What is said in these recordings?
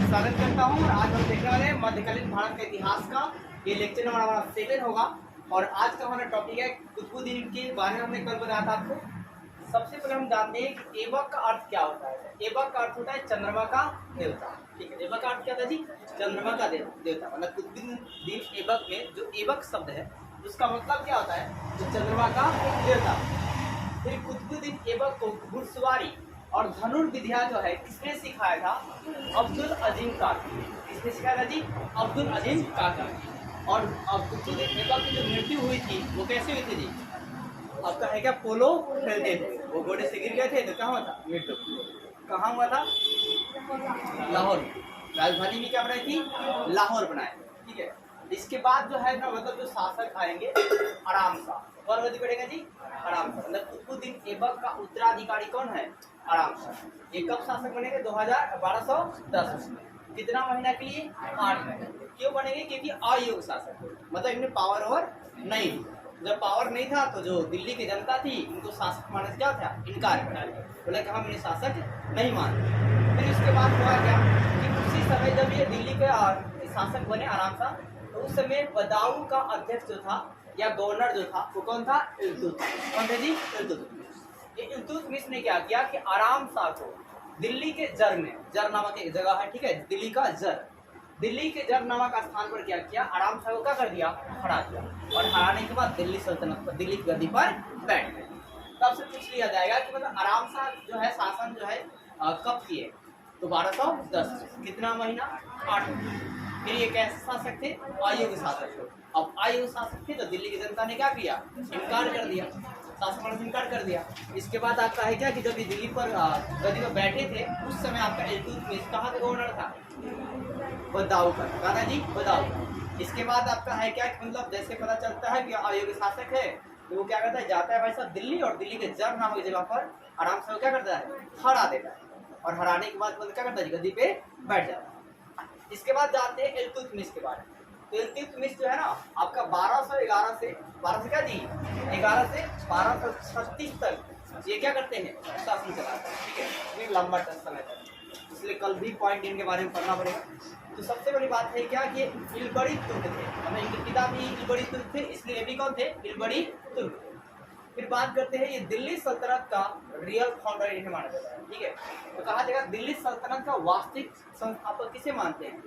स्वागत करता हूँ और आज हम देखने वाले हैं मध्यकालीन भारत के इतिहास का। ये लेक्चर नंबर हमारा 7 होगा और आज का हमारा टॉपिक है कुतुबुद्दीन के बारे में। हमने कल बताया था आपको। सबसे पहले हम जानते हैं कि ऐबक का अर्थ क्या होता है। ऐबक का अर्थ होता है चंद्रमा का देवता। ठीक है, ऐबक का अर्थ क्या था जी? चंद्रमा का देवता। मतलब कुतुबुद्दीन ऐबक में जो ऐबक शब्द है उसका मतलब क्या होता है? जो चंद्रमा का देवता। फिर कुतुबुद्दीन ऐबक को घुड़सवारी और धनुर्विद्या जो है किसने सिखाया था? अब्दुल अजीम काकी। किसने सिखाया था जी? अब्दुल अजीम काकी। और कुतुबुद्दीन ऐबक की जो मृत्यु हुई थी वो कैसे हुई थी जी? आपका है क्या? पोलो खेलते थे, वो घोड़े से गिर गए थे तो क्या हुआ था? मृत्यु। कहाँ हुआ था? लाहौर। राजधानी भी क्या बनाई थी? लाहौर बनाए। ठीक है, इसके बाद जो है ना मतलब जो शासक आएंगे आराम शाह। कौन गति बढ़ेगा जी? आराम शाह। मतलब कुतुबुद्दीन ऐबक का उत्तराधिकारी कौन है? आराम शाह। ये कब शासक बनेंगे? 1210 में। कितना महीना के लिए? 8 महीने। क्यों बनेंगे? क्योंकि अयोग्य शासक, मतलब इनमें पावर ओवर नहीं थी। जब पावर नहीं था तो जो दिल्ली की जनता थी उनको शासक मानने से क्या था? इनकार कर दिया। बोले कि हम इन्हें शासक नहीं मानते। फिर उसके बाद हुआ क्या कि उसी समय जब ये दिल्ली के शासक बने आराम शाह, तो उस समय बदाऊं का अध्यक्ष जो था या गवर्नर जो था वो कौन था? इल्तुतमिश। कौन थे जी? इल्तुतमिश। ये इल्तुतमिश ने क्या किया कि आराम शाह को दिल्ली के जर में, जर नामक एक जगह है, ठीक है, दिल्ली का जर, दिल्ली के जर नामक स्थान पर क्या किया? आराम शाह को क्या कर दिया? हरा दिया। और हराने के बाद दिल्ली सल्तनत पर, दिल्ली की गद्दी पर बैठ गए। तब से पूछ लिया जाएगा कि मतलब आराम शाह जो है शासन जो है कब किए? तो 1210। कितना महीना? 8 महीना। फिर ये कैसे शासक थे? अयोग्य शासक थे। अब अयोग्य शासक थे तो दिल्ली की जनता ने क्या किया? इनकार कर दिया, शासन से इनकार कर दिया। इसके बाद आपका है क्या कि जब ये दिल्ली पर गद्दी पर बैठे थे उस समय आपका इल्तुतमिश कहाँ का गवर्नर था? बदाऊं का। कहा था जी? बदाऊं का। इसके बाद आपका है क्या कि मतलब जैसे पता चलता है कि अयोग्य शासक है तो वो क्या करता है? जाता है भाई साहब दिल्ली और दिल्ली के जर नामक जगह पर आराम से क्या करता है? हरा देता है। और हराने के बाद मतलब क्या करता है? गद्दी पे बैठ जाता है। इसके बाद जाते हैं इल्तुतमिश के बारे में। तो इल्तुतमिश जो है ना आपका 1211 से 12 से क्या जी? 11 से 1236 तक ये क्या करते हैं? शासन चलाते हैं। ठीक है, ये लंबा समय तक, इसलिए कल भी पॉइंट इनके बारे में पढ़ना पड़ेगा। तो सबसे बड़ी बात है क्या कि इल्बड़ी तुर्क थे। हमें इनके पिता भी इल्बड़ी तुर्क थे, इसलिए ये भी कौन थे? इल्बड़ी तुर्क। फिर बात करते हैं ये दिल्ली सल्तनत का रियल फाउंडर इन्हें माना जाता है। ठीक है, तो कहा जाएगा दिल्ली सल्तनत का वास्तविक संस्थापक किसे मानते हैं?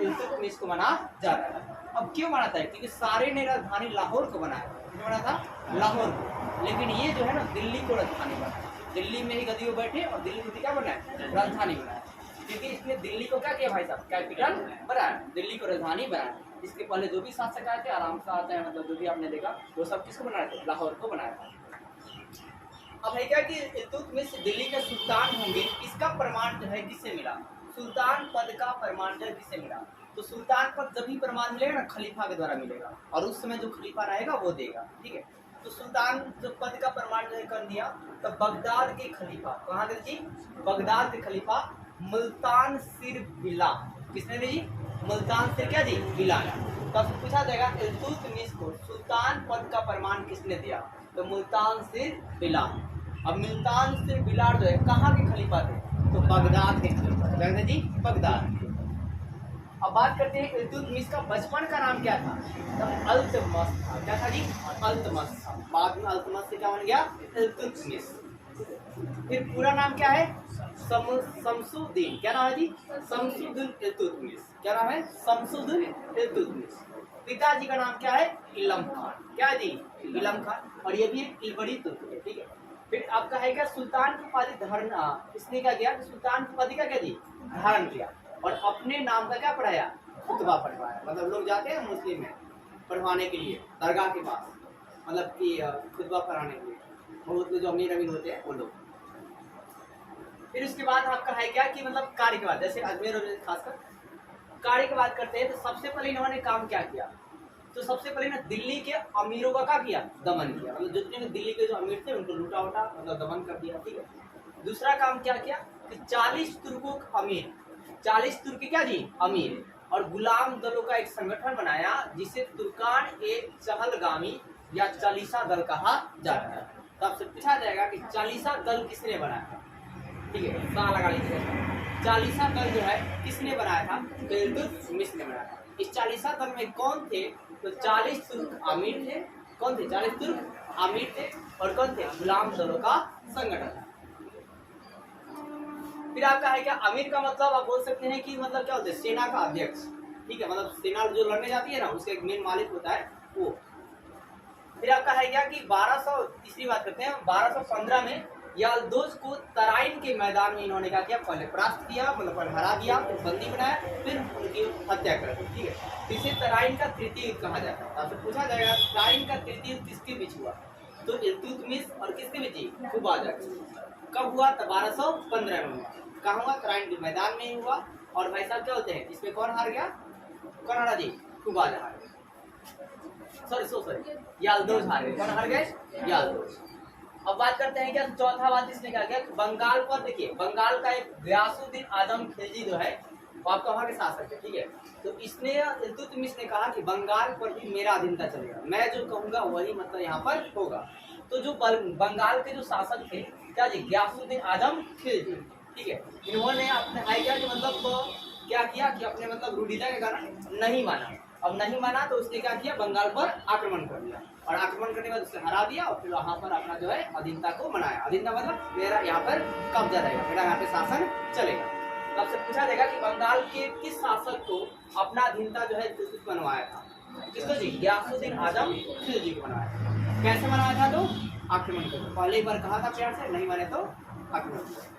इल्तुतमिश को माना जाता है। अब क्यों माना था? क्योंकि सारे ने राजधानी लाहौर को बनाया। क्यों बना था? लाहौर को। लेकिन ये जो है ना दिल्ली को राजधानी बनाया, दिल्ली में ही गद्दी पर बैठे और दिल्ली को क्या बनाया? राजधानी बनाया। क्योंकि इसने दिल्ली को क्या किया भाई साहब? कैपिटल बनाया, दिल्ली को राजधानी बनाया। इसके पहले जो भी शासक आए थे आराम से आते हैं, मतलब जो भी आपने देखा वो सब किसको बनाए थे? लाहौर को बनाया था। अब है क्या कि इल्तुतमिश दिल्ली के सुल्तान होंगे, इसका प्रमाण जो है किससे मिला? सुल्तान पद का प्रमाण जो है किससे मिला? तो सुल्तान पद जब भी प्रमाण मिलेगा ना खलीफा के द्वारा मिलेगा, और उस समय जो खलीफा रहेगा वो देगा। ठीक है, तो सुल्तान जो पद का प्रमाण जो है कर दिया तो बगदाद के खलीफा, कहाँ थे जी? बगदाद के खलीफा मुल्तान सिर बिला। किसने दी जी? मुल्तान सिर क्या जी? बिला। तब पूछा जाएगा इल्तुतमिश को सुल्तान पद का प्रमाण किसने दिया? तो मुल्तान सिर बिला। अब मुल्तान सिर बिलार जो है कहाँ के खलीफा थे? तो बगदाद के खलीफा थे जी, बगदाद। अब बात करते हैं इल्तुतमिश का बचपन का नाम क्या था? तो अल्तमश था। क्या था जी? अल्तमश था। बाद में अल्तमश से क्या बन गया? इल्तुतमिश। फिर पूरा नाम क्या है? शमसुद्दीन। क्या नाम है जी? शमसुद्दीन इल्तुतमिश। क्या नाम है? शमसुद्दीन इल्तुतमिश। पिताजी का नाम क्या है? इलम खान। क्या है जी? इलम खान। और ये भी एक इल्बड़ी तुर्क है। ठीक है, फिर आपका है क्या? सुल्तान की उपाधि धारण इसने क्या किया? सुल्तान की उपाधि का क्या जी? धारण किया और अपने नाम का क्या पढ़ाया? खुतबा पढ़वाया। मतलब लोग जाते हैं मुस्लिम में पढ़वाने के लिए दरगाह के पास, मतलब कि खुतबा पढ़ाने के लिए, बहुत जो अमीर अमीर होते हैं वो लोग। फिर उसके बाद आपका है क्या कि मतलब कार्य के बाद, जैसे अजमेर और खासकर कार्य की बात करते हैं तो सबसे पहले इन्होंने काम क्या किया? तो सबसे पहले ना दिल्ली के अमीरों का क्या किया? दमन किया। मतलब जितने दिल्ली के जो अमीर थे उनको लूटा उटा, मतलब दमन कर दिया। ठीक है, दूसरा काम क्या किया कि 40 तुर्कों का अमीर, 40 तुर्की क्या जी? अमीर और गुलाम दलों का एक संगठन बनाया जिसे तुर्कान एक चहलगामी या चालीसा दल कहा जाता है। तो आपसे पूछा जाएगा कि चालीसा दल किसने बनाया? ठीक है, लगा लीजिए। 40वां दल जो है किसने बनाया था? तो इल्तुतमिश ने बनाया था। इस 40वां दल में कौन थे? तो 40 तुर्क आमिर थे। कौन थे? 40 तुर्क आमिर थे। और कौन थे? गुलाम दलों का संगठन था। फिर आपका है क्या? अमीर का मतलब आप बोल सकते हैं कि मतलब क्या होता है? सेना का अध्यक्ष, ठीक है, मतलब सेना जो लड़ने जाती है ना उसका एक मेन मालिक होता है वो। फिर आपका है क्या कि 1200, तीसरी बात करते हैं, 1215 में याल्दोज को तराइन के मैदान में इन्होंने क्या किया? पहले परास्त किया, मतलब पहले हरा दिया, फिर बंदी बनाया, फिर उनकी हत्या कर दी, ठीक है। इसे तराइन का तृतीय युद्ध कहा जाता है। आपसे पूछा जाएगा तराइन का तृतीय युद्ध किसके बीच हुआ? तो इल्तुतमिश और किसके बीच? खुबाजाक। कब हुआ? तो 1215 में हुआ। कहाँ हुआ? तराइन के मैदान में ही हुआ। और भाई साहब क्या होते हैं इसमें? कौन हार गया? कौन हारा जी? खुबाजा हार गया। सॉरी याल्दोज हार गए। कौन हार गए? याल्दोज। अब बात करते हैं क्या चौथा बात इसने क्या किया? बंगाल पर देखिए, बंगाल का एक गयासुद्दीन आजम खिलजी जो है वो आपका वहाँ के शासक है, ठीक है। तो इसने इल्तुतमिश ने कहा कि बंगाल पर भी मेरा अधीनता चलेगा, मैं जो कहूँगा वही मतलब यहाँ पर होगा। तो जो बंगाल के जो शासक थे क्या जी? गयासुद्दीन आजम खिलजी, ठीक है। इन्होंने अपने आइडिया के मतलब क्या किया कि अपने मतलब रूढ़िता के कारण नहीं माना। अब नहीं माना तो उसने क्या किया? बंगाल पर आक्रमण कर दिया, और आक्रमण करने के बाद उसे हरा दिया, और फिर वहां पर अपना जो है अधीनता को मनाया। अधीनता मतलब मेरा यहाँ पर कब्जा रहेगा, मेरा यहाँ पे शासन चलेगा। तो आपसे पूछा जाएगा कि बंगाल के किस शासक को अपना अधीनता जो है बनवाया था? किसको जी? गयासुद्दीन आजम खिलजी को बनाया था। कैसे बनाया था? तो आक्रमण कर, पहले एक बार कहा था प्यार से, नहीं माने तो आक्रमण कर।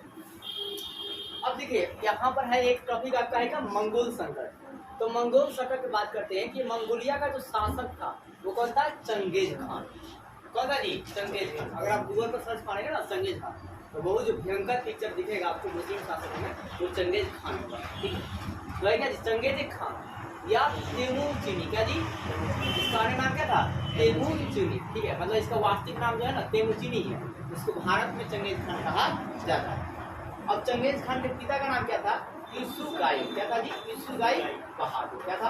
अब देखिए यहाँ पर है एक टॉपिक आपका है क्या? मंगोल संकट। तो मंगोल संकट की बात करते हैं कि मंगोलिया का जो शासक था वो कौन था? Genghis Khan. कौन था जी? Genghis Khan. अगर आप गूगल पर सर्च मारेंगे ना चंगेज खान, तो बहुत जो भयंकर पिक्चर दिखेगा आपको मुस्लिम शासक में, वो चंगेज खान होगा, ठीक है। तो है क्या जी? चंगेज खान या तेमुचीनी। क्या जी? इसका नाम क्या था? तेमुचीनी, ठीक है। मतलब इसका वास्तविक नाम जो है ना तेमुचीनी है। इसको भारत में चंगेज खान कहा जाता है। अब चंगेज खान के पिता का नाम क्या था? यूसुफजई। क्या था जी? यूसुफजई बहादुर। क्या था?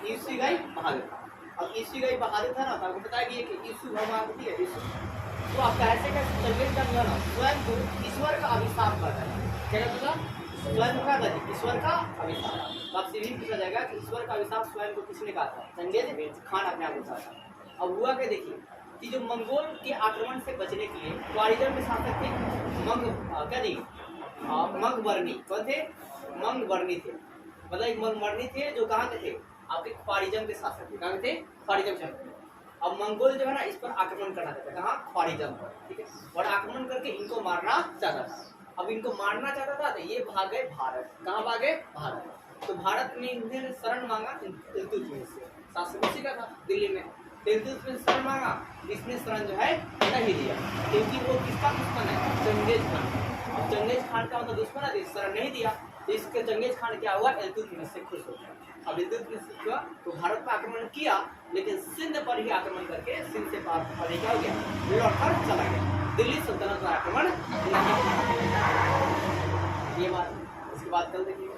यूसुफजई बहादुर। अब यूसुफजई बहादुर था ना, तो आपको पता है कि यूसुफ भगवान, ठीक है, यूसुफ। तो आप कैसे कैसे चंगेज खान जो है ना स्वयं को ईश्वर का अभिशाप करता है। क्या कहता था? स्वयं का था जी, ईश्वर का अभिशाप। तो आपसे भी पूछा जाएगा कि ईश्वर का अभिशाप स्वयं को किसने कहा था? चंगेज खान अपने आप को कहा था। अब हुआ क्या देखिए कि जो मंगोल के आक्रमण से बचने के लिए ख्वारिजम के शासक थे क्या जी? मंगवर्णी। कौन थे? मंगवर्णी थे। मतलब एक मंगवर्णी थे जो कहाँ के थे? आपके ख्वारिजम के शासक थे। कहाँ थे? ख्वारिजम शासक। अब मंगोल जो है ना इस पर आक्रमण करना चाहता था। कहाँ? ख्वारिजम पर, ठीक है। और आक्रमण करके इनको मारना चाहता था। अब इनको मारना चाहता था तो ये भागे भारत। कहाँ भागे? भारत। तो भारत में इन्होंने शरण मांगा इल्तुतमिश से। शासक उसी का था दिल्ली में। इल्तुतमिश शरण मांगा, इसने शरण जो है नहीं दिया, क्योंकि वो किसका दुश्मन है? Genghis Khan. अब चंगेज खान का मतलब दुश्मन है, शरण नहीं दिया, तो इसके चंगेज खान क्या हुआ? इल्तुतमिश से खुश हो गया। अब इल्तुतमिश से हुआ तो भारत पर आक्रमण किया, लेकिन सिंध पर ही आक्रमण करके सिंध से पार क्या हो गया? लौट कर चला गया। दिल्ली सल्तनत पर आक्रमण नहीं किया। ये बात इसके बाद कल देखिएगा।